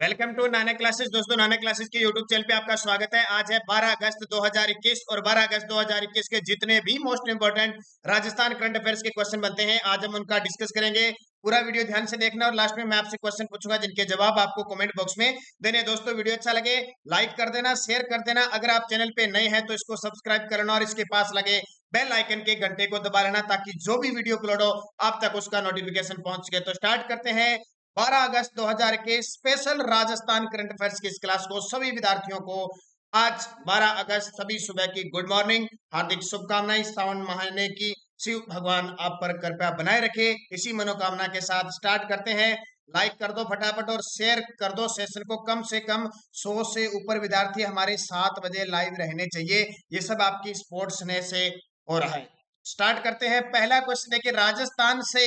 Welcome to Nana classes. दोस्तों, नाना classes के YouTube channel पे आपका स्वागत है। आज है 12 अगस्त 2021 और 12 अगस्त 2021 के जितने भी most important Rajasthan current affairs के क्वेश्चन बनते हैं, आज हम उनका डिस्कस करेंगे। पूरा वीडियो ध्यान से देखना और लास्ट में मैं आपसे क्वेश्चन पूछूंगा जिनके जवाब आपको कमेंट बॉक्स में देने। दोस्तों, वीडियो अच्छा लगे लाइक कर देना, शेयर कर देना। अगर आप चैनल पे नए हैं तो इसको सब्सक्राइब करना और इसके पास लगे बेल आइकन के घंटे को दबा लेना ताकि जो भी वीडियो अपलोड हो आप तक उसका नोटिफिकेशन पहुंच सके। तो स्टार्ट करते हैं 12 अगस्त 2000 के स्पेशल राजस्थान करंट अफेयर्स की इस क्लास को। सभी विद्यार्थियों को आज 12 अगस्त सभी सुबह की गुड मॉर्निंग, हार्दिक शुभकामनाएं। सावन महीने की शिव भगवान आप पर कृपया बनाए रखे, इसी मनोकामना के साथ स्टार्ट करते हैं। लाइक कर दो फटाफट और शेयर कर दो सेशन को। कम से कम 100 से ऊपर विद्यार्थी हमारे 7 बजे लाइव रहने चाहिए। ये सब आपकी स्पोर्ट्स ने से हो रहा है। स्टार्ट करते हैं। पहला क्वेश्चन देखिए, राजस्थान से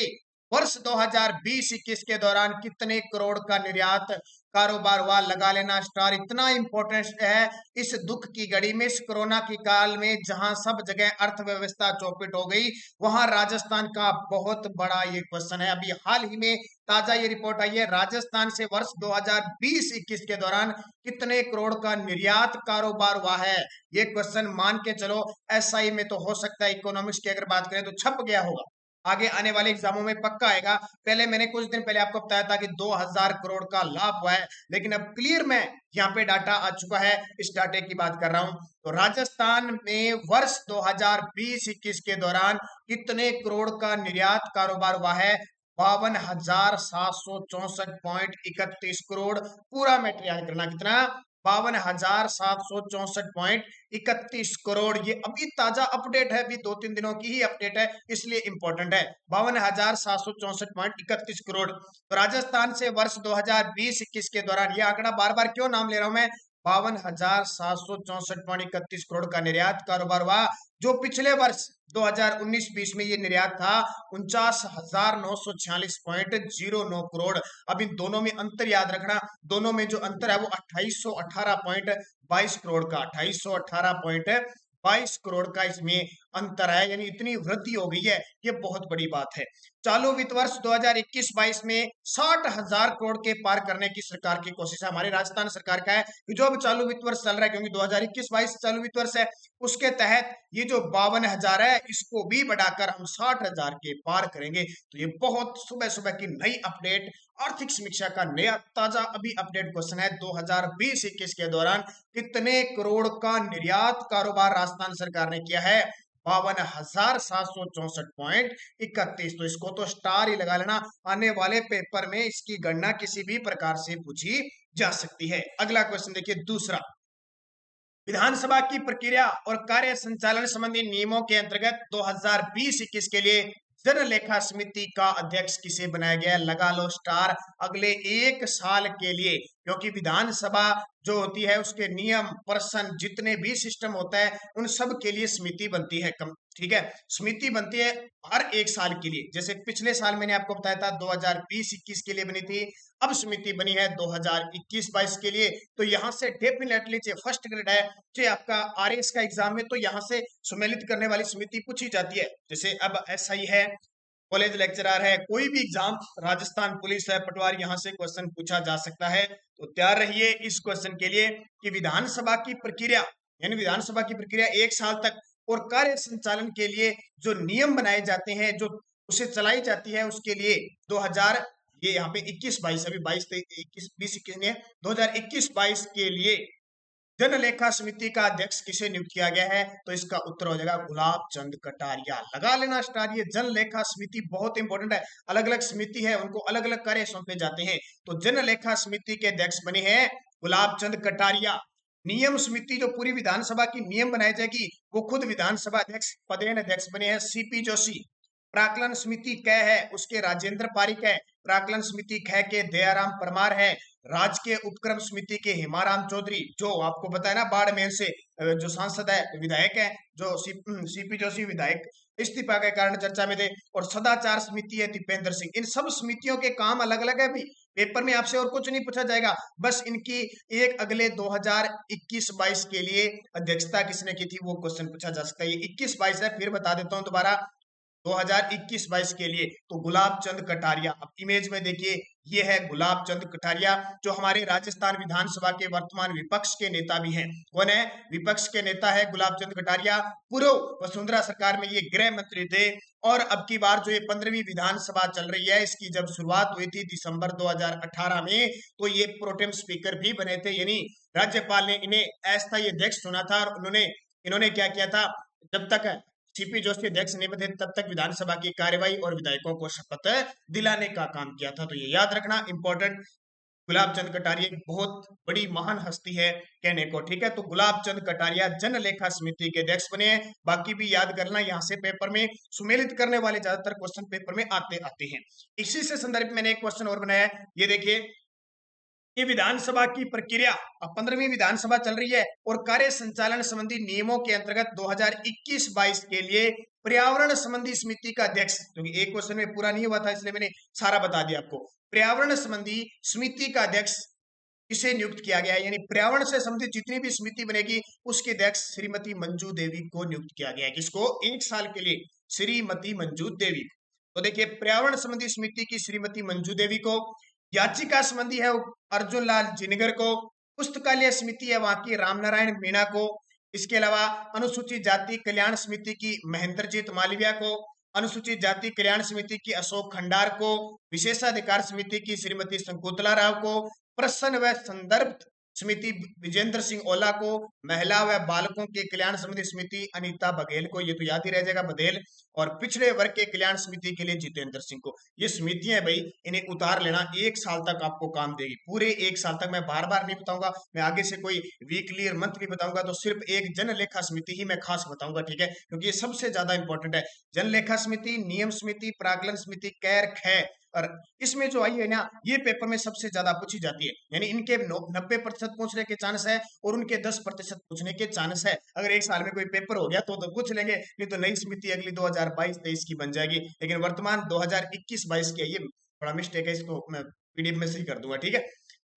वर्ष 2020-21 के दौरान कितने करोड़ का निर्यात कारोबार हुआ? लगा लेना स्टार। इतना इंपॉर्टेंट है इस दुख की घड़ी में, इस कोरोना की काल में जहां सब जगह अर्थव्यवस्था चौपट हो गई, वहां राजस्थान का बहुत बड़ा ये क्वेश्चन है। अभी हाल ही में ताजा ये रिपोर्ट आई है, राजस्थान से वर्ष 2020-21 के दौरान कितने करोड़ का निर्यात कारोबार हुआ है। ये क्वेश्चन मान के चलो एसआई में तो हो सकता है, इकोनॉमिक्स की अगर बात करें तो छप गया होगा, आगे आने वाले एग्जामों में पक्का आएगा। पहले मैंने कुछ दिन पहले आपको बताया था कि 2000 करोड़ का लाभ हुआ है, लेकिन अब क्लियर में यहाँ पे डाटा आ चुका है, इस डाटे की बात कर रहा हूं। तो राजस्थान में वर्ष 2020-21 के दौरान कितने करोड़ का निर्यात कारोबार हुआ है? 52,764.31 करोड़। पूरा मैटर याद करना, कितना? 52,764.31 करोड़। ये अभी ताजा अपडेट है, अभी 2-3 दिनों की ही अपडेट है, इसलिए इंपॉर्टेंट है। 52,764.31 करोड़। तो राजस्थान से वर्ष 2020-21 के दौरान, ये आंकड़ा बार बार क्यों नाम ले रहा हूं मैं, 52,764.31 करोड़ का निर्यात कारोबार हुआ, जो पिछले वर्ष 2019-20 में ये निर्यात था 49,946.09 करोड़। अब इन दोनों में अंतर याद रखना, दोनों में जो अंतर है वो 2818.22 करोड़ का, 2818.22 करोड़ का इसमें अंतर है, यानी इतनी वृद्धि हो गई है, ये बहुत बड़ी बात है। चालू वित्त वर्ष 2021-22 में 60,000 करोड़ के पार करने की सरकार की कोशिश है, हमारी राजस्थान सरकार का है। जो अब चालू वित्त वर्ष चल रहा है, क्योंकि 2021-22 चालू वित्त वर्ष है, उसके तहत ये जो 52,000 है इसको भी बढ़ाकर हम 60,000 के पार करेंगे। तो ये बहुत सुबह सुबह की नई अपडेट, आर्थिक समीक्षा का नया ताजा अभी अपडेट क्वेश्चन है। 2020-21 के दौरान कितने करोड़ का निर्यात कारोबार राजस्थान सरकार ने किया है? 52,764.31। तो इसको तो स्टार ही लगा लेना, आने वाले पेपर में इसकी गणना किसी भी प्रकार से पूछी जा सकती है। अगला क्वेश्चन देखिए, दूसरा, विधानसभा की प्रक्रिया और कार्य संचालन संबंधी नियमों के अंतर्गत 2020-21 के लिए जन लेखा समिति का अध्यक्ष किसे बनाया गया है? लगा लो स्टार। अगले 1 साल के लिए, क्योंकि विधानसभा जो होती है उसके नियम पर्सन जितने भी सिस्टम होता है उन सब के लिए समिति बनती है, ठीक है, समिति बनती है हर 1 साल के लिए। जैसे पिछले साल मैंने आपको बताया था 2020-21 के लिए बनी थी, अब समिति बनी है 2021-22 के लिए। तो यहां से डेफिनेटली चाहे फर्स्ट ग्रेड है चाहे आपका आरएस का एग्जाम में, तो यहां से सम्मिलित करने वाली समिति पूछी जाती है। जैसे अब एसआई है, कॉलेज लेक्चरर है, कोई भी एग्जाम, राजस्थान पुलिस है, पटवारी, यहां से क्वेश्चन पूछा जा सकता है। तो तैयार रहिए इस क्वेश्चन के लिए कि विधानसभा की प्रक्रिया, यानी विधानसभा की प्रक्रिया 1 साल तक और कार्य संचालन के लिए जो नियम बनाए जाते हैं, जो उसे चलाई जाती है, उसके लिए 2000, ये यहाँ पे 21-22, अभी 22-21 ने 2021-22 के लिए जन लेखा समिति का अध्यक्ष किसे नियुक्त किया गया है? तो इसका उत्तर हो जाएगा गुलाब चंद कटारिया। लगा लेना स्टार। ये जन लेखा समिति बहुत इंपॉर्टेंट है, अलग अलग समिति है, उनको अलग अलग कार्य सौंपे जाते हैं। तो जन लेखा समिति के अध्यक्ष बने हैं गुलाब चंद कटारिया। नियम समिति जो पूरी विधानसभा की नियम बनाई जाएगी, वो खुद विधानसभा अध्यक्ष पदेन अध्यक्ष बने हैं सीपी जोशी। प्राकलन समिति क है उसके राजेंद्र पारिक है, प्राकलन समिति ख के दयाराम परमार है, राजकीय उपक्रम समिति के हिमाराम चौधरी, जो आपको बताया ना बाड़मेर से जो सांसद है, विधायक है, जो सीपी जोशी विधायक इस्तीफा के कारण चर्चा में थे, और सदाचार समिति है दीपेंद्र सिंह। इन सब समितियों के काम अलग अलग है, भी पेपर में आपसे और कुछ नहीं पूछा जाएगा, बस इनकी एक अगले 2021-22 के लिए अध्यक्षता किसने की थी वो क्वेश्चन पूछा जा सकता है। ये 21-22 है, फिर बता देता हूं दोबारा, 2021-22 के लिए तो गुलाब चंद कटारिया। अब इमेज में देखिए, ये है गुलाब चंद कटारिया, जो हमारे राजस्थान विधानसभा के वर्तमान विपक्ष के नेता भी हैं। कौन है? विपक्ष के नेता है गुलाब चंद कटारिया। पूर्व वसुंधरा सरकार में ये गृह मंत्री थे। और अब की बार जो ये 15वीं विधानसभा चल रही है, इसकी जब शुरुआत हुई थी दिसंबर 2018 में, तो ये प्रोटेम स्पीकर भी बने थे, यानी राज्यपाल ने इन्हें अस्थायी अध्यक्ष चुना था। और इन्होंने क्या किया था, जब तक सीपी जोशी अध्यक्ष नहीं बने तब तक विधानसभा की कार्यवाही और विधायकों को शपथ दिलाने का काम किया था। तो ये याद रखना इंपॉर्टेंट। गुलाब चंद कटारिया एक बहुत बड़ी महान हस्ती है कहने को, ठीक है। तो गुलाब चंद कटारिया जन लेखा समिति के अध्यक्ष बने हैं। बाकी भी याद करना, यहाँ से पेपर में सुमेलित करने वाले ज्यादातर क्वेश्चन पेपर में आते हैं। इसी से संदर्भ मैंने एक क्वेश्चन और बनाया है, ये देखिए। ये विधानसभा की प्रक्रिया, अब 15वीं विधानसभा चल रही है और कार्य संचालन संबंधी नियमों के अंतर्गत 2021-22 के लिए पर्यावरण संबंधी समिति का अध्यक्ष, क्योंकि एक क्वेश्चन में पूरा नहीं हुआ था इसलिए मैंने सारा बता दिया आपको। पर्यावरण संबंधी समिति का अध्यक्ष इसे नियुक्त किया गया है, यानी पर्यावरण से संबंधित जितनी भी समिति बनेगी उसके अध्यक्ष श्रीमती मंजू देवी को नियुक्त किया गया है। किसको? 1 साल के लिए श्रीमती मंजू देवी। तो देखिए, पर्यावरण संबंधी समिति की श्रीमती मंजू देवी को, याचिका संबंधी है अर्जुन लाल जिनगर को, पुस्तकालय समिति है वहां की रामनारायण मीणा को, इसके अलावा अनुसूचित जाति कल्याण समिति की महेंद्रजीत मालविया को, अनुसूचित जाति कल्याण समिति की अशोक खंडार को, विशेषाधिकार समिति की श्रीमती शंकुतला राव को, प्रश्न व संदर्भ समिति विजेंद्र सिंह ओला को, महिला व बालकों के कल्याण संबंधी समिति अनीता बघेल को, ये तो याद ही रह जाएगा बघेल, और पिछड़े वर्ग के कल्याण समिति के लिए जितेंद्र सिंह को। ये समितियां भाई, इन्हें उतार लेना, 1 साल तक आपको काम देगी, पूरे 1 साल तक। मैं बार बार नहीं बताऊंगा, मैं आगे से कोई वीकली और मंथली बताऊंगा, तो सिर्फ एक जनलेखा समिति ही मैं खास बताऊंगा, ठीक है, क्योंकि ये सबसे ज्यादा इंपॉर्टेंट है। जनलेखा समिति, नियम समिति, प्राकलन समिति, कैर ख, और इसमें जो आई है ना, ये पेपर में सबसे ज्यादा पूछी जाती है, यानी इनके 90% पूछने के चांस है और उनके 10% पूछने के चांस है। अगर 1 साल में कोई पेपर हो गया तो पूछ लेंगे, नहीं तो नई समिति अगली 2022-23 की बन जाएगी। लेकिन वर्तमान 2021-22 की है, ये बड़ा मिस्टेक है, इसको मैं पीडीएफ में सही कर दूंगा, ठीक है।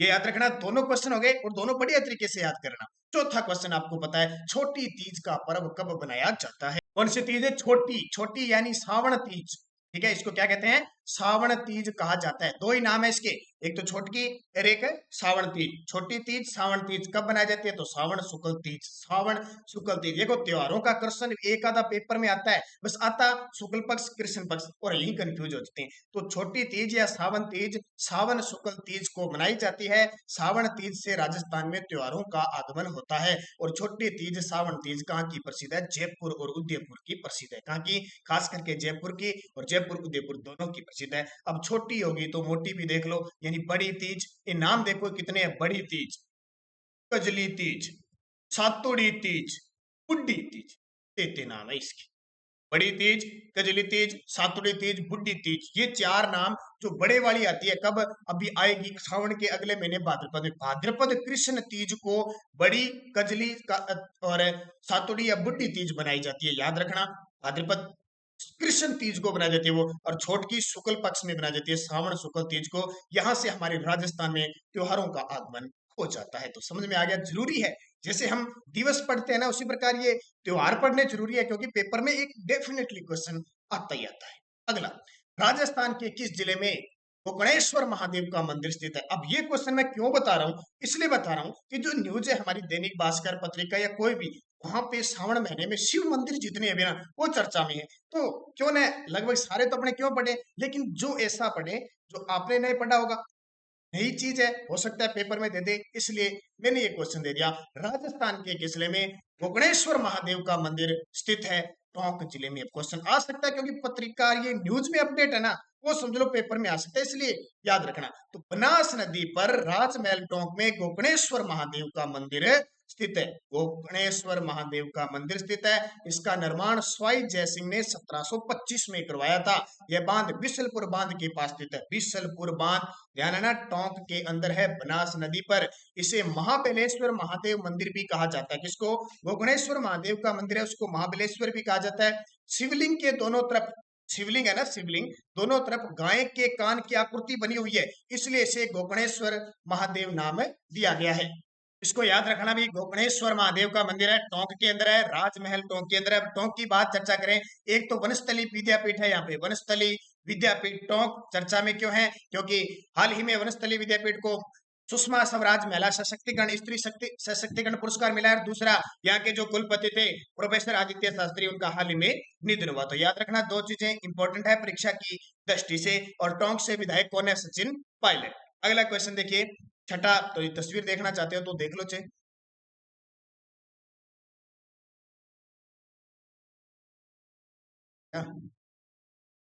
ये याद रखना, दोनों क्वेश्चन हो गए और दोनों बढ़िया तरीके से याद करना। चौथा क्वेश्चन आपको पता है, छोटी तीज का पर्व कब मनाया जाता है? कौन सी तीज है? छोटी। छोटी यानी सावन तीज, ठीक है, इसको क्या कहते हैं? सावन तीज कहा जाता है। 2 ही नाम है इसके, एक तो छोटकी और एक है सावन तीज। छोटी तीज, सावन तीज कब बनाई जाती है? तो सावन शुक्ल तीज, सावन शुक्ल तीज। देखो, त्योहारों का क्वेश्चन एक आधा पेपर में आता है, बस आता शुक्ल पक्ष कृष्ण पक्ष, और यही कंफ्यूज हो जाते हैं। तो छोटी तीज या सावन तीज सावन शुक्ल तीज को मनाई जाती है। सावन तीज से राजस्थान में त्योहारों का आगमन होता है। और छोटी तीज, सावन तीज कहाँ की प्रसिद्ध है? जयपुर और उदयपुर की प्रसिद्ध है। कहाँ की? खास करके जयपुर की, और जयपुर उदयपुर दोनों की प्रसिद्ध है। अब छोटी होगी तो मोटी भी देख लो, यानी बड़ी तीज। ये नाम देखो कितने हैं, बड़ी तीज, कजली तीज, सातुड़ी तीज, बुड्ढी तीज, तेते नाम है इसके। बड़ी तीज, कजली तीज, सातुड़ी तीज, बुड्ढी तीज, ये 4 नाम। जो बड़े वाली आती है कब? अभी आएगी सावन के अगले महीने भाद्रपद में। भाद्रपद कृष्ण तीज को बड़ी, कजली का और सातुड़ी या बुड्ढी तीज बनाई जाती है, याद रखना। भाद्रपद कृष्ण तीज को बनाई जाती है वो, और छोटकी शुक्ल पक्ष में बनाई जाती है, सावन शुक्ल तीज को। यहां से हमारे राजस्थान में त्योहारों का आगमन हो जाता है। तो समझ में आ गया, जरूरी है। जैसे हम दिवस पढ़ते हैं ना, उसी प्रकार ये त्योहार पढ़ने जरूरी है, क्योंकि पेपर में एक डेफिनेटली क्वेश्चन आता ही आता है। अगला, राजस्थान के किस जिले में गोकर्णेश्वर महादेव का मंदिर स्थित है? अब ये क्वेश्चन मैं क्यों बता रहा हूँ, इसलिए बता रहा हूँ कि जो न्यूज है हमारी दैनिक भास्कर पत्रिका या कोई भी, वहां पे श्रावण महीने में शिव मंदिर जितने हैं ना, वो चर्चा में है। तो क्यों ना, लगभग सारे तो अपने क्यों पढ़े, लेकिन जो ऐसा पढ़े जो आपने नहीं पढ़ा होगा, नई चीज है, हो सकता है पेपर में दे दे, इसलिए मैंने ये क्वेश्चन दे दिया। राजस्थान के किस जिले में गोकर्णेश्वर महादेव का मंदिर स्थित है? टोंक जिले में क्वेश्चन आ सकता है, क्योंकि पत्रिका ये न्यूज में अपडेट है ना, वो समझ लो पेपर में आ सकता है, इसलिए याद रखना। तो बनास नदी पर राजमहल टोंक में गोकर्णेश्वर महादेव का मंदिर स्थित है। गोकर्णेश्वर महादेव का मंदिर स्थित है। इसका निर्माण स्वाई जयसिंह ने 1725 में करवाया था। यह बांध बिसलपुर बांध के पास स्थित है। बिसलपुर बांध ध्यान है ना, टोंक के अंदर है, बनास नदी पर। इसे महाबलेश्वर महादेव मंदिर भी कहा जाता है। किसको? गोकर्णेश्वर महादेव का मंदिर है, उसको महाबलेश्वर भी कहा जाता है। शिवलिंग के दोनों तरफ, शिवलिंग है ना, शिवलिंग दोनों तरफ गाय के कान की आकृति बनी हुई है, इसलिए इसे गोकर्णेश्वर महादेव नाम दिया गया है। इसको याद रखना भी, गोकर्णेश्वर महादेव का मंदिर है, टोंक के अंदर है, राजमहल टोंक के अंदर है। टोंक की बात चर्चा करें, एक तो वनस्थली विद्यापीठ है यहाँ पे, वनस्थली विद्यापीठ टोंक चर्चा में क्यों है? क्योंकि हाल ही में वनस्थली विद्यापीठ को सुषमा स्वराज महिला सशक्तिकरण स्त्री शक्ति सशक्तिकरण पुरस्कार मिला है। दूसरा, यहाँ के जो कुलपति थे प्रोफेसर आदित्य शास्त्री, उनका हाल ही में निधन हुआ। तो याद रखना, दो चीजें इंपॉर्टेंट है परीक्षा की दृष्टि से। और टोंक से विधायक कौन है? सचिन पायलट। अगला क्वेश्चन देखिए, छठा। तो ये तस्वीर देखना चाहते हो तो देख लो चे।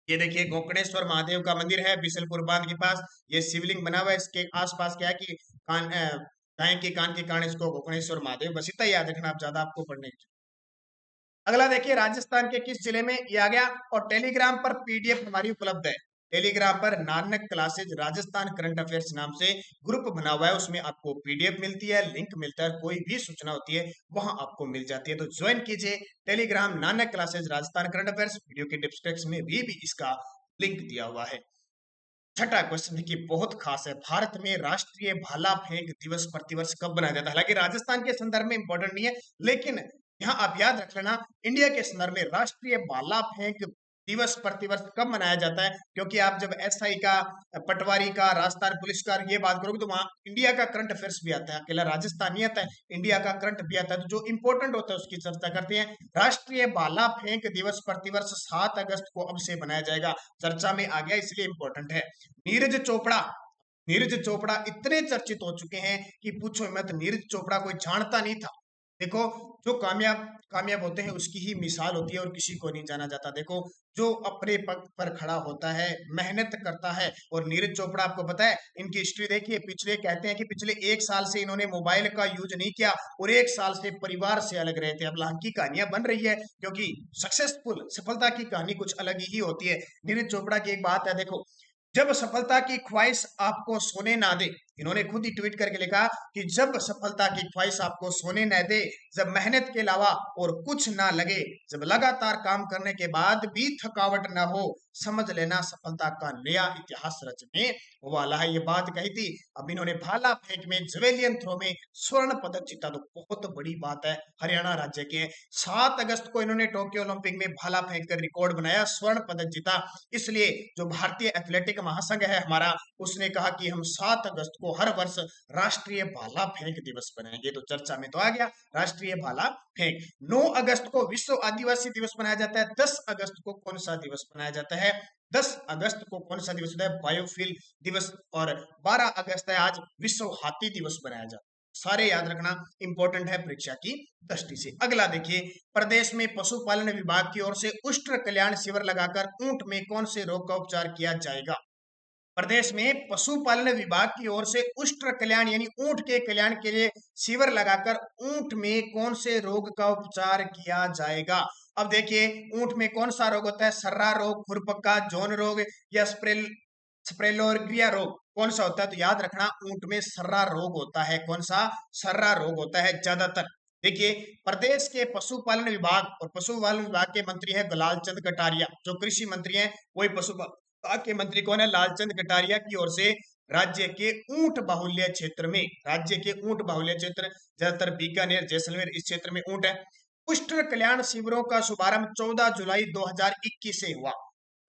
ये देखिए गोकर्णेश्वर महादेव का मंदिर है बिशलपुर बांध के पास। ये शिवलिंग बना हुआ है, इसके आसपास क्या है कि गाय के कान के कारण इसको गोकर्णेश्वर महादेव, बस इतना याद रखना, आप ज्यादा आपको पढ़ने की। अगला देखिए, राजस्थान के किस जिले में ये आ गया? और टेलीग्राम पर पीडीएफ हमारी उपलब्ध है। टेलीग्राम पर Nanak classes Rajasthan current affairs नाम से ग्रुप बना हुआ है, उसमें आपको पीडीएफ मिलती है, लिंक मिलता है, कोई भी सूचना होती है वहां आपको मिल जाती है। तो ज्वाइन कीजिए Telegram Nanak classes Rajasthan current affairs, video के डिस्क्रिप्शन में भी इसका लिंक दिया हुआ है। छठा क्वेश्चन देखिए, बहुत खास है। भारत में राष्ट्रीय भाला फेंक दिवस प्रतिवर्ष कब मनाया जाता है? हालांकि राजस्थान के संदर्भ में इंपॉर्टेंट नहीं है, लेकिन यहाँ आप याद रख लेना, इंडिया के संदर्भ में राष्ट्रीय भाला फेंक दिवस प्रतिवर्ष कब मनाया जाता है? क्योंकि आप जब एसआई का, पटवारी का, राजस्थान पुलिस का ये बात करोगे तो वहां इंडिया का करंट अफेयर्स भी आता है, अकेला राजस्थान नहीं आता है, इंडिया का करंट भी आता है। तो जो इंपॉर्टेंट होता है उसकी चर्चा करते हैं। राष्ट्रीय भाला फेंक दिवस प्रतिवर्ष 7 अगस्त को अब से मनाया जाएगा। चर्चा में आ गया इसलिए इंपॉर्टेंट है। नीरज चोपड़ा, नीरज चोपड़ा इतने चर्चित हो चुके हैं कि पूछो मत। नीरज चोपड़ा कोई जानता नहीं था। देखो, जो कामयाब कामयाब होते हैं उसकी ही मिसाल होती है और किसी को नहीं जाना जाता। देखो, जो अपने पग पर खड़ा होता है, मेहनत करता है। और नीरज चोपड़ा, आपको पता है इनकी हिस्ट्री देखिए, पिछले कहते हैं कि पिछले 1 साल से इन्होंने मोबाइल का यूज नहीं किया और 1 साल से परिवार से अलग रहे थे। अब लाख की कहानियां बन रही है, क्योंकि सक्सेसफुल, सफलता की कहानी कुछ अलग ही होती है। नीरज चोपड़ा की एक बात है, देखो, जब सफलता की ख्वाहिश आपको सोने ना दे, इन्होंने खुद ही ट्वीट करके लिखा कि जब सफलता की ख्वाहिश आपको सोने न दे, जब मेहनत के अलावा और कुछ ना लगे, जब लगातार काम करने के बाद भी थकावट ना हो, समझ लेना सफलता का नया इतिहास रचने वाला है। ये बात कही थी। अब इन्होंने भाला फेंक में, जेवेलियन थ्रो में स्वर्ण पदक जीता, तो बहुत बड़ी बात है। हरियाणा राज्य के 7 अगस्त को इन्होंने टोक्यो ओलंपिक में भाला फेंक कर रिकॉर्ड बनाया, स्वर्ण पदक जीता। इसलिए जो भारतीय एथलेटिक महासंघ है हमारा, उसने कहा कि हम 7 अगस्त को हर वर्ष राष्ट्रीय भाला फेंक दिवस बनाएंगे। तो चर्चा में तो आ गया राष्ट्रीय भाला फेंक। 9 अगस्त को विश्व आदिवासी दिवस मनाया जाता है। 10 अगस्त को कौन सा दिवस मनाया जाता है? 10 अगस्त को कौन सा दिवस होता है? बायोफिल दिवस। और 12 अगस्त है आज विश्व हाथी दिवस मनाया जाता है। सारे याद रखना, इंपॉर्टेंट है परीक्षा की दृष्टि से। अगला देखिए, प्रदेश में पशुपालन विभाग की ओर से उष्ट कल्याण शिविर लगाकर ऊंट में कौन से रोग का उपचार किया जाएगा? प्रदेश में पशुपालन विभाग की ओर से उष्ट कल्याण यानी ऊंट के कल्याण के लिए शिविर लगाकर ऊंट में कौन से रोग का उपचार किया जाएगा? अब देखिए, ऊंट में कौन सा रोग होता है? सर्रा रोग, खुरपक्का, जोन रोग या स्प्रेलोर्गिया रोग, कौन सा होता है? तो याद रखना, ऊंट में सर्रा रोग होता है। कौन सा? सर्रा रोग होता है ज्यादातर। देखिए, प्रदेश के पशुपालन विभाग और पशुपालन विभाग के मंत्री है लालचंद कटारिया। जो कृषि मंत्री हैं वही पशुपालन के मंत्री कौन है? लालचंद कटारिया की ओर से राज्य के ऊंट बाहुल्य क्षेत्र में, राज्य के ऊंट बाहुल्य क्षेत्र ज्यादातर बीकानेर, जैसलमेर, इस क्षेत्र में ऊंट है। पुष्ट कल्याण शिविरों का शुभारंभ 14 जुलाई 2021 से हुआ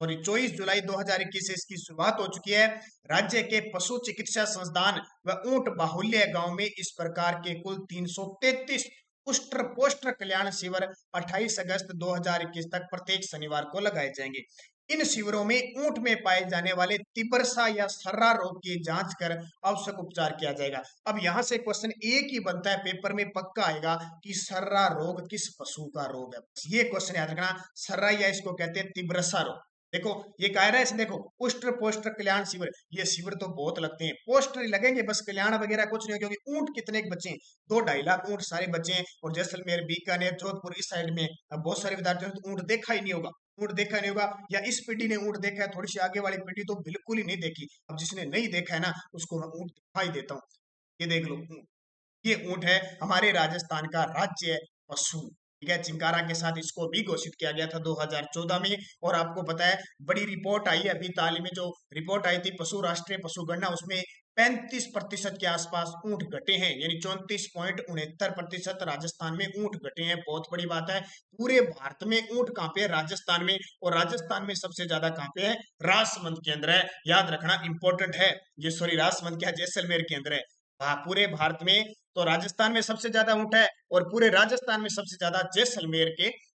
और 24 जुलाई 2021 से इसकी शुरुआत हो चुकी है। राज्य के पशु चिकित्सा संस्थान व ऊंट बाहुल्य गांव में इस प्रकार के कुल 333 पोस्टर कल्याण शिविर 28 अगस्त 2021 तक प्रत्येक शनिवार को लगाए जाएंगे। इन शिविरों में ऊंट में पाए जाने वाले तिबरसा या सर्रा रोग की जांच कर आवश्यक उपचार किया जाएगा। अब यहां से क्वेश्चन एक ही बनता है, पेपर में पक्का आएगा कि सर्रा रोग किस पशु का रोग है। ये क्वेश्चन याद रखना, सर्रा या इसको कहते हैं तिबरसा रोग। देखो, ये कह रहा है, देखो, पोस्टर कल्याण शिविर, ये शिविर तो बहुत लगते हैं, पोस्टर ही लगेंगे बस, कल्याण वगैरह कुछ नहीं, क्योंकि ऊंट कितने बचे हैं? 2-2.5 लाख ऊंट सारे बचे हैं। और जैसलमेर, बीकानेर, जोधपुर, इस साइड में अब बहुत सारे विद्यार्थियों ने तो ऊंट देखा ही नहीं होगा। ऊंट देखा नहीं होगा, या इस पीढ़ी ने ऊंट देखा है, थोड़ी सी आगे वाली पीढ़ी तो बिल्कुल ही नहीं देखी। अब जिसने नहीं देखा है ना, उसको मैं ऊंट दिखाई देता हूँ। ये देख लो, ये ऊंट है, हमारे राजस्थान का राज्य पशु। ठीक है, चिंकारा के साथ इसको भी घोषित किया गया था 2014 में। और आपको पता है, बड़ी रिपोर्ट आई है अभी ताल ही में, जो रिपोर्ट आई थी पशु राष्ट्रीय पशु गणना, उसमें 35% के आसपास ऊंट घटे हैं, यानी 34.69% राजस्थान में ऊंट घटे हैं। बहुत बड़ी बात है। पूरे भारत में ऊंट कहाँ पे है? राजस्थान में। और राजस्थान में सबसे ज्यादा कहाँ पे है? राजसमंद के अंदर है। याद रखना इंपॉर्टेंट है ये। सॉरी, राजसमंद क्या, जैसलमेर के अंदर है। पूरे भारत में तो राजस्थान में सबसे ज्यादा ऊंट है, और पूरे राजस्थान में सबसे ज्यादा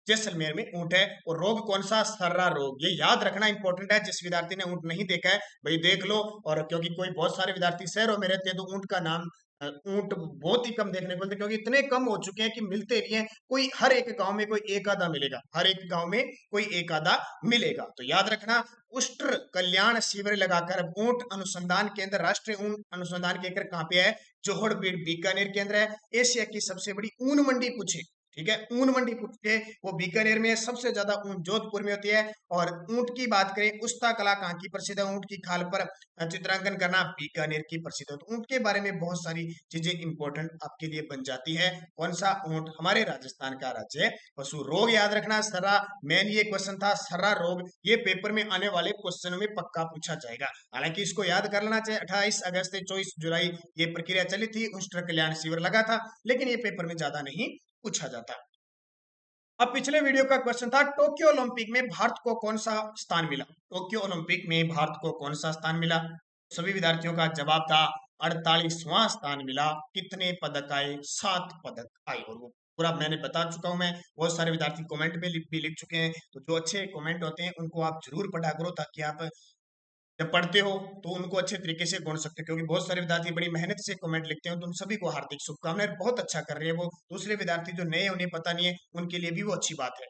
जैसलमेर में ऊंट है। और रोग कौन सा? सर्रा रोग। ये याद रखना इंपॉर्टेंट है। जिस विद्यार्थी ने ऊंट नहीं देखा है भाई देख लो। और क्योंकि कोई बहुत सारे विद्यार्थी शहरों में रहते हैं तो ऊंट का नाम ऊंट बहुत ही कम देखने को मिलते हैं, क्योंकि इतने कम हो चुके हैं कि मिलते नहीं है। कोई हर एक गांव में कोई एक आधा मिलेगा, हर एक गांव में कोई एक आधा मिलेगा। तो याद रखना, उष्ट्र कल्याण शिविर लगाकर ऊंट अनुसंधान केंद्र, राष्ट्रीय ऊंट अनुसंधान केंद्र कहाँ पे है? जोहड़ बीकानेर के अंदर है। एशिया की सबसे बड़ी ऊन मंडी पूछे, ठीक है, ऊन मंडी पूछे, वो बीकानेर में है। सबसे ज्यादा ऊन जोधपुर में होती है। और ऊंट की बात करें, उस्ता कला कहाँ की प्रसिद्ध है? ऊंट की खाल पर चित्रांकन करना बीकानेर की प्रसिद्ध है। तो ऊंट के बारे में बहुत सारी चीजें इंपॉर्टेंट आपके लिए बन जाती है। कौन सा ऊंट? हमारे राजस्थान का राज्य है। पशु रोग याद रखना, सर्रा, मेन ये क्वेश्चन था सर्रा रोग। ये पेपर में आने वाले क्वेश्चनों में पक्का पूछा जाएगा। हालांकि इसको याद कर लेना चाहिए। 28 अगस्त से 24 जुलाई ये प्रक्रिया चली थी, उष्ट्र कल्याण शिविर लगा था, लेकिन ये पेपर में ज्यादा नहीं पूछा जाता। अब पिछले वीडियो का क्वेश्चन था, टोक्यो ओलंपिक में भारत को कौन सा स्थान मिला? टोक्यो ओलंपिक में भारत को कौन सा स्थान मिला? सभी विद्यार्थियों का जवाब था 48वां स्थान मिला। कितने पदक आए? 7 पदक आए। और वो पूरा मैंने बता चुका हूं। मैं, बहुत सारे विद्यार्थी कमेंट में भी लिख चुके हैं। तो जो अच्छे कमेंट होते हैं उनको आप जरूर पढ़ा करो, ताकि आप जब पढ़ते हो तो उनको अच्छे तरीके से ढूंढ सकते हो। क्योंकि बहुत सारे विद्यार्थी बड़ी मेहनत से कमेंट लिखते हैं। तो उन सभी को हार्दिक शुभकामनाएं। बहुत अच्छा कर रहे हैं वो। दूसरे विद्यार्थी जो नए, उन्हें पता नहीं है, उनके लिए भी वो अच्छी बात है।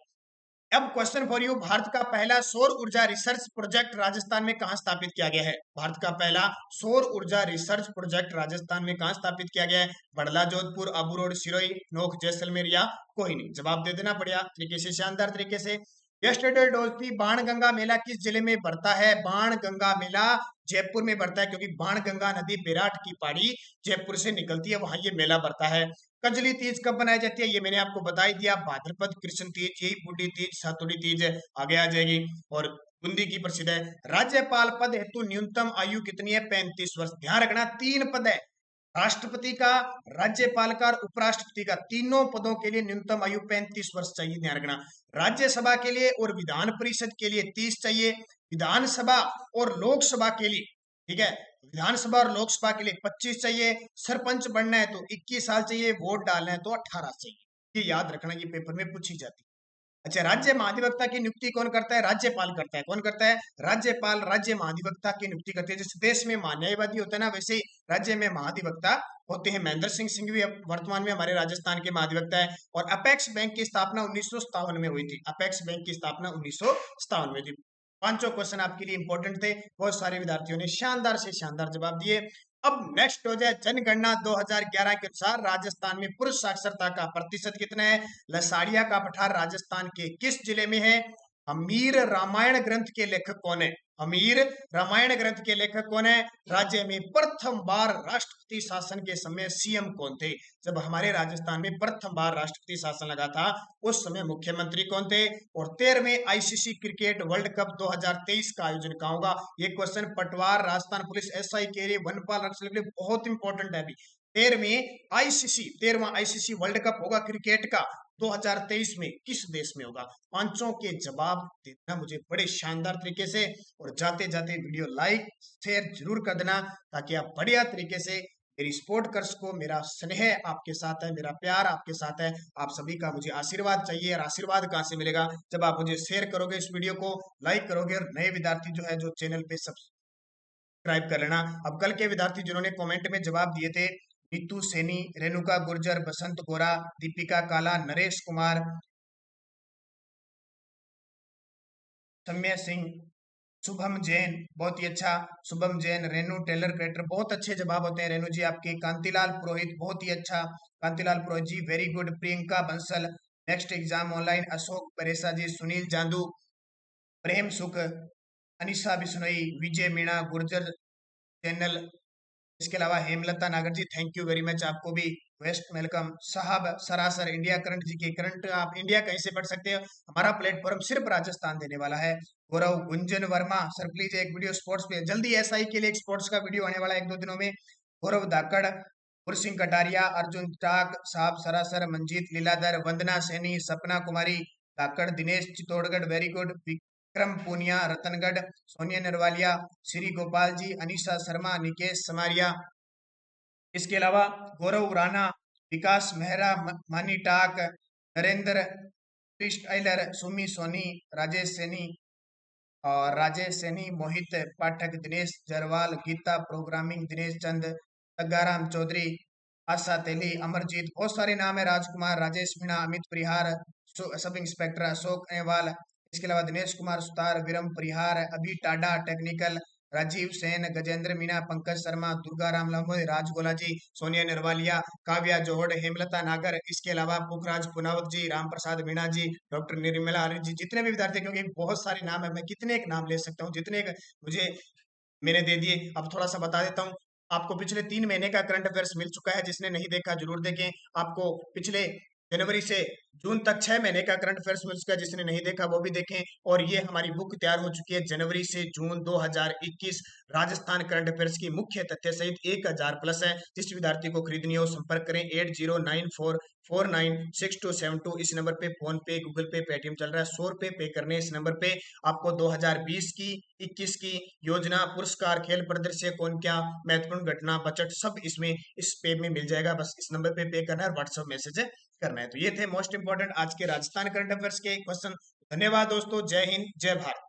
अब क्वेश्चन फॉर यू, भारत का पहला सौर ऊर्जा रिसर्च प्रोजेक्ट राजस्थान में कहां स्थापित किया गया है? भारत का पहला सौर ऊर्जा रिसर्च प्रोजेक्ट राजस्थान में कहां स्थापित किया गया है? बड़ला, जोधपुर, अबू रोड, सिरोही, नोख, जैसलमेर या कोहिनी? जवाब दे देना बढ़िया तरीके से, शानदार तरीके से। यस्टरडे डोलती बाणगंगा मेला किस जिले में बढ़ता है? बाणगंगा मेला जयपुर में बढ़ता है, क्योंकि बाणगंगा नदी बेराट की पहाड़ी जयपुर से निकलती है, वहां ये मेला बढ़ता है। कजली तीज कब बनाई जाती है? ये मैंने आपको बता ही दिया, भाद्रपद कृष्ण तीज, यही बूढ़ी तीज, सातुड़ी तीज आगे आ जाएगी। और बूंदी की प्रसिद्ध है। राज्यपाल पद हेतु न्यूनतम आयु कितनी है? 35 वर्ष। ध्यान रखना, 3 पद है, राष्ट्रपति का, राज्यपाल का और उपराष्ट्रपति का। तीनों पदों के लिए न्यूनतम आयु 35 वर्ष चाहिए। ध्यान रखना, राज्यसभा के लिए और विधान परिषद के लिए 30 चाहिए। विधानसभा और लोकसभा के लिए, ठीक है, विधानसभा और लोकसभा के लिए 25 चाहिए। सरपंच बनना है तो 21 साल चाहिए। वोट डालना है तो 18 चाहिए। ये याद रखना, ये पेपर में पूछी जाती है। अच्छा, राज्य महाधिवक्ता की नियुक्ति कौन करता है? राज्यपाल करता है। कौन करता है? राज्यपाल राज्य महाधिवक्ता की नियुक्ति करते हैं। जैसे देश में न्यायवादी होता है ना, वैसे ही राज्य में महाधिवक्ता होते हैं। महेंद्र सिंह सिंह भी वर्तमान में हमारे राजस्थान के महाधिवक्ता है। और अपेक्स बैंक की स्थापना 1957 में हुई थी। अपेक्स बैंक की स्थापना 1957 में हुई थी। पांचों क्वेश्चन आपके लिए इंपॉर्टेंट थे। बहुत सारे विद्यार्थियों ने शानदार से शानदार जवाब दिए। अब नेक्स्ट हो जाए, जनगणना 2011 के अनुसार राजस्थान में पुरुष साक्षरता का प्रतिशत कितना है? लसाड़िया का पठार राजस्थान के किस जिले में है? अमीर रामायण ग्रंथ के लेखक कौन है? अमीर रामायण ग्रंथ के लेखक कौन है? राज्य में प्रथम बार राष्ट्रपति शासन के समय सीएम कौन थे? जब हमारे राजस्थान में प्रथम बार राष्ट्रपति शासन लगा था, उस समय मुख्यमंत्री कौन थे? और 13वें आईसीसी क्रिकेट वर्ल्ड कप 2023 का आयोजन कहाँ होगा? ये क्वेश्चन पटवार, राजस्थान पुलिस, एसआई के लिए, वनपाल रक्षक के लिए बहुत इंपॉर्टेंट है। अभी 13वां आईसीसी वर्ल्ड कप होगा क्रिकेट का 2023 में, किस देश में होगा? पांचों के जवाब देना मुझे बड़े शानदार तरीके से। और जाते जाते वीडियो लाइक शेयर जरूर कर देना, ताकि आप बढ़िया तरीके से मेरी सपोर्ट कर सको। मेरा स्नेह आपके साथ है, मेरा प्यार आपके साथ है। आप सभी का मुझे आशीर्वाद चाहिए। और आशीर्वाद कहाँ से मिलेगा? जब आप मुझे शेयर करोगे, इस वीडियो को लाइक करोगे। और नए विद्यार्थी जो है, जो चैनल पे सब्सक्राइब कर लेना। अब कल के विद्यार्थी जिन्होंने कमेंट में जवाब दिए थे, नीतू सैनी, रेणुका गुर्जर, बसंत गोरा, दीपिका काला, नरेश कुमार, सम्य सिंह, शुभम जैन, बहुत ही अच्छा। शुभम जैन, रेनू टेलर क्रिएटर, बहुत अच्छे जवाब होते हैं रेनू जी आपके। कांतिलाल पुरोहित, बहुत ही अच्छा। Kantilal Purohit ji, very good. Priyanka Bansal, next exam online. Ashok Paresa ji, Sunil Jandu, Prem Sukh, Anisha Bishnoi, Vijay Meena, Gurjar channel, इसके अलावा Hemlata Nagar ji, thank you very much, आपको भी वेस्ट वेलकम। साहब सरासर इंडिया करंट जी के करंट आप इंडिया कहीं से पढ़ सकते हो, हमारा प्लेटफॉर्म सिर्फ राजस्थान देने वाला है। गौरव गुंजन वर्मा सर, प्लीज एक वीडियो स्पोर्ट्स पे जल्दी, एसआई के लिए एक स्पोर्ट्स का वीडियो आने वाला है 1-2 दिनों में। गौरव धाकड़, सिंह कटारिया, अर्जुन टाक साहब सरासर, मंजीत लीलाधर, वंदना सैनी, सपना कुमारी धाकड़, दिनेश चित्तौड़गढ़ वेरी गुड, विक्रम पूनिया रतनगढ़, सोनिया नरवालिया, श्री गोपाल जी, अनीशा शर्मा, निकेश समारिया। इसके अलावा गौरव राणा, विकास मेहरा, मानी टाक, नरेंद्र क्रिस्टाइलर, सुमी सोनी, राजेश सैनी, मोहित पाठक, दिनेश जरवाल, गीता प्रोग्रामिंग, दिनेश चंद, तग्गाराम चौधरी, आशा तेली, अमरजीत, बहुत सारे नाम है, राजकुमार, राजेश मीणा, अमित परिहार, सब इंस्पेक्टर अशोक अहवाल। इसके अलावा दिनेश कुमार सुतार, विरम परिहार, अभी टाडा टेक्निकल, राजीव सेन, गजेंद्र मीणा, पंकज शर्मा, दुर्गाराम लंबोई, राजगोला जी, सोनिया निर्वालिया, काव्या जोहड़, हेमलता नागर, इसके अलावा पुखराज पुनावत जी, राम प्रसाद मीणा जी, डॉक्टर निर्मला आर्य जी, जितने भी विद्यार्थी, क्योंकि बहुत सारे नाम है, मैं कितने एक नाम ले सकता हूँ, जितने एक मुझे मैंने दे दिए। अब थोड़ा सा बता देता हूँ आपको, पिछले 3 महीने का करंट अफेयर्स मिल चुका है, जिसने नहीं देखा जरूर देखें। आपको पिछले जनवरी से जून तक 6 महीने का करंट अफेयर्स मिल चुका है, जिसने नहीं देखा वो भी देखें। और ये हमारी बुक तैयार हो चुकी है जनवरी से जून 2021 राजस्थान करंट अफेयर्स की मुख्य तथ्य सहित 1000+ है। जिस विद्यार्थी को खरीदनी हो संपर्क करें 8094496272, इस नंबर पे फोन पे, गूगल पे, पेटीएम चल रहा है, 100 रुपए पे करने इस नंबर पे। आपको 2020 की 21 की योजना, पुरस्कार, खेल प्रदर्शन, कौन क्या महत्वपूर्ण घटना, बजट, सब इसमें इस पे में मिल जाएगा। बस इस नंबर पे करना है और व्हाट्सएप मैसेज करना है। तो ये थे मोस्ट इंपोर्टेंट आज के राजस्थान करंट अफेयर्स के क्वेश्चन। धन्यवाद दोस्तों, जय हिंद, जय भारत।